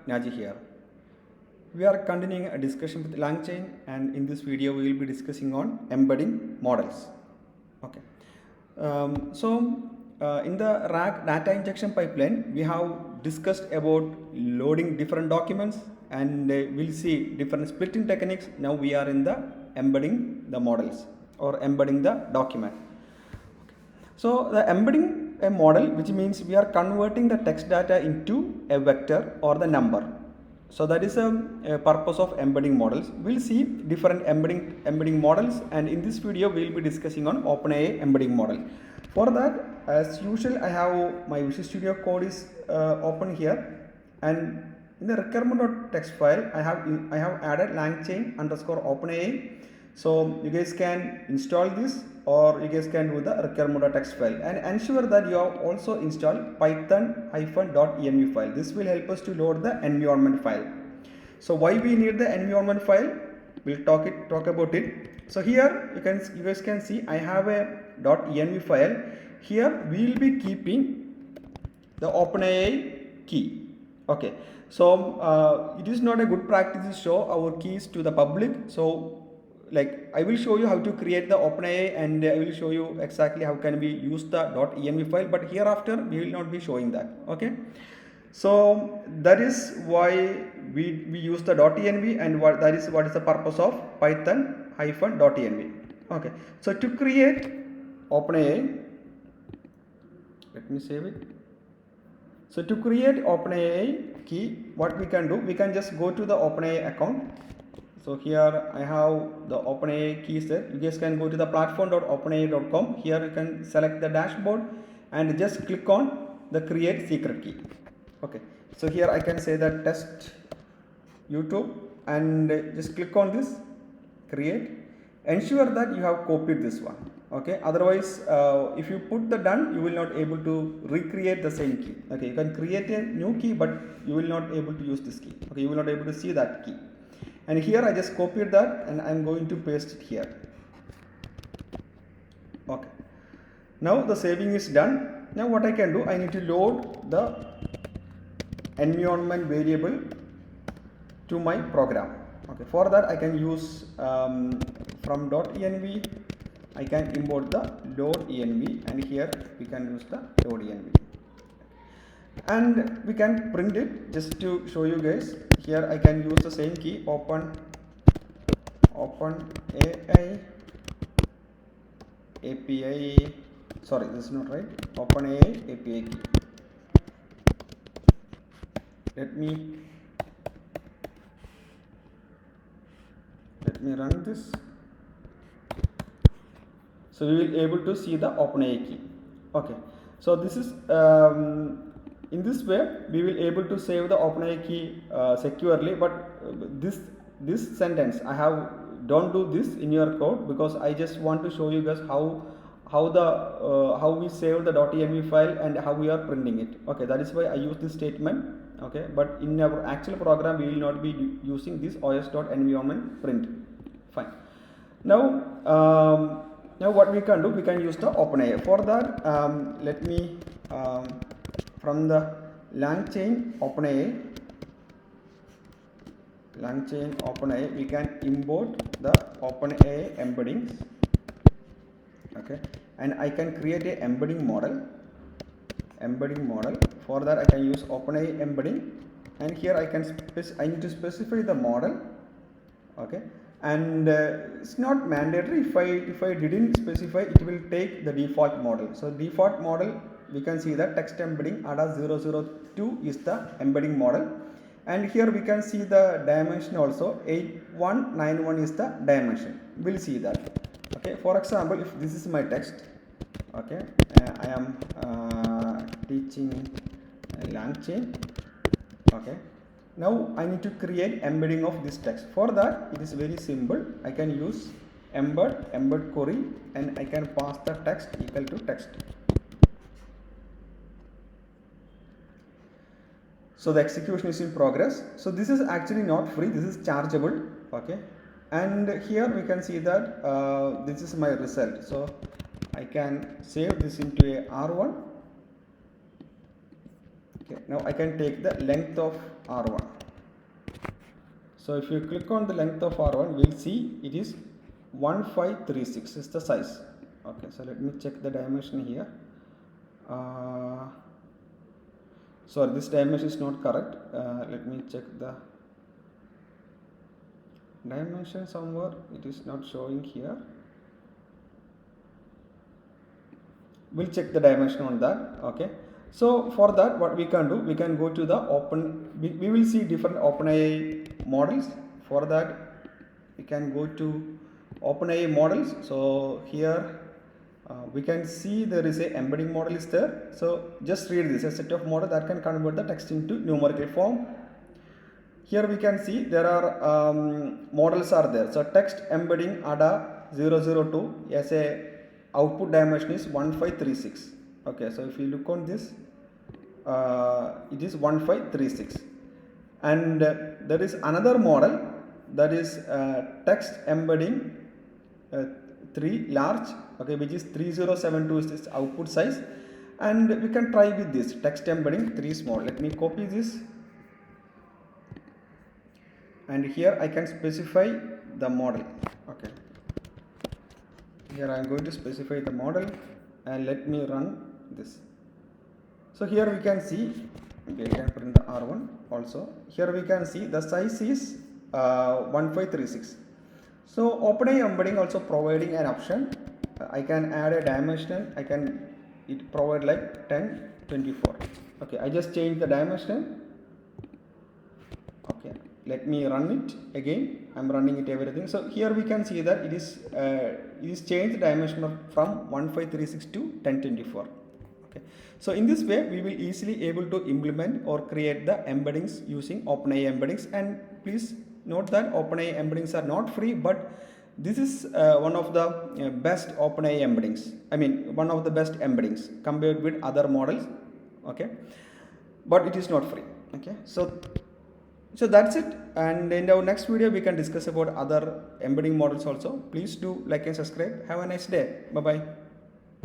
Naji here. We are continuing a discussion with Langchain, and in this video we will be discussing on embedding models. Okay. In the RAG data injection pipeline, we have discussed about loading different documents, and we'll see different splitting techniques. Now we are in the embedding the models or embedding the document. So the embedding a model, which means we are converting the text data into a vector or the number. So that is a purpose of embedding models. We'll see different embedding models, and in this video we will be discussing on OpenAI embedding model. For that, as usual, I have my Visual Studio code is open here, and in the requirement.txt file I have added Langchain underscore OpenAI. So you guys can install this, or you guys can do the requirement.txt file, and ensure that you have also installed python-.env file. This will help us to load the environment file. So why we need the environment file? We'll talk about it. So here you guys can see I have a .env file. Here we will be keeping the OpenAI key. Okay. So it is not a good practice to show our keys to the public. So I will show you how to create the OpenAI, and I will show you exactly how can we use the .env file, but hereafter we will not be showing that. Okay, so that is why we use the .env, and what is the purpose of python-.env. Okay, so to create OpenAI, let me save it. So to create OpenAI key, what we can do, we can just go to the OpenAI account. So here I have the OpenAI key set. You guys can go to the platform.openai.com. Here you can select the dashboard and just click on the create secret key. Okay. So here I can say that test YouTube, and just click on this create. Ensure that you have copied this one. Okay. Otherwise, if you put the done, you will not able to recreate the same key. Okay. You can create a new key, but you will not able to use this key. Okay. You will not able to see that key. And here I just copied that, and I am going to paste it here. Okay. Now the saving is done. Now what I can do, I need to load the environment variable to my program. Okay. For that I can use from .env, I can import the load.env, and here we can use the load.env. And we can print it. Just to show you guys, here I can use the same key, OpenAI API, sorry, this is not right, OpenAI API key. Let me run this. So we will able to see the OpenAI key. Okay, so this is in this way we will able to save the OpenAI key securely. But this sentence I have, don't do this in your code, because I just want to show you guys how we save the .env file and how we are printing it. Okay, that is why I use this statement. Okay, but in our actual program we will not be using this os.environment print. Fine. Now what we can do, we can use the OpenAI. For that, let me from the Langchain OpenAI, we can import the OpenAI embeddings. Okay, and I can create a embedding model. For that I can use OpenAI embedding, and here I need to specify the model. Okay, and it's not mandatory. If I didn't specify, it will take the default model. So default model, we can see that text embedding ADA002 is the embedding model, and here we can see the dimension also. 8191 is the dimension. We'll see that. Okay, for example, if this is my text, okay, I am teaching Langchain. Okay, now I need to create embedding of this text. For that, it is very simple. I can use embed query, and I can pass the text equal to text. So the execution is in progress. So this is actually not free, this is chargeable. Okay, and here we can see that this is my result. So I can save this into a R1. Okay, now I can take the length of R1. So if you click on the length of R1, we'll see it is 1536 is the size. Okay, so let me check the dimension here. Sorry, this dimension is not correct. Let me check the dimension somewhere. It is not showing here. We'll check the dimension on that. Okay, so for that, what we can do, we can go to the we will see different OpenAI models. For that, we can go to OpenAI models. So here we can see there is a embedding model is there. So just read this, a set of model that can convert the text into numerical form. Here we can see there are models are there. So text embedding ADA 002 as a output dimension is 1536. Okay, so if you look on this, it is 1536. And there is another model that is text embedding 3 large, okay, which is 3072 is this output size. And we can try with this text embedding 3 small. Let me copy this. And here I can specify the model. Okay, here I am going to specify the model and let me run this. So here we can see, okay, you can print the R1 also. Here we can see the size is 1536. So OpenAI Embedding also providing an option. I can add a dimension. It provide like 10, 24. Okay, I just change the dimension. Okay, let me run it again. I'm running it everything. So here we can see that it is changed dimension from 1536 to 1024. Okay, so in this way we will easily able to implement or create the embeddings using OpenAI Embeddings. And please note that OpenAI Embeddings are not free, but this is one of the best OpenAI Embeddings. I mean, one of the best embeddings compared with other models. Okay, but it is not free. Okay, so that's it, and in our next video we can discuss about other embedding models also. Please do like and subscribe. Have a nice day. Bye bye.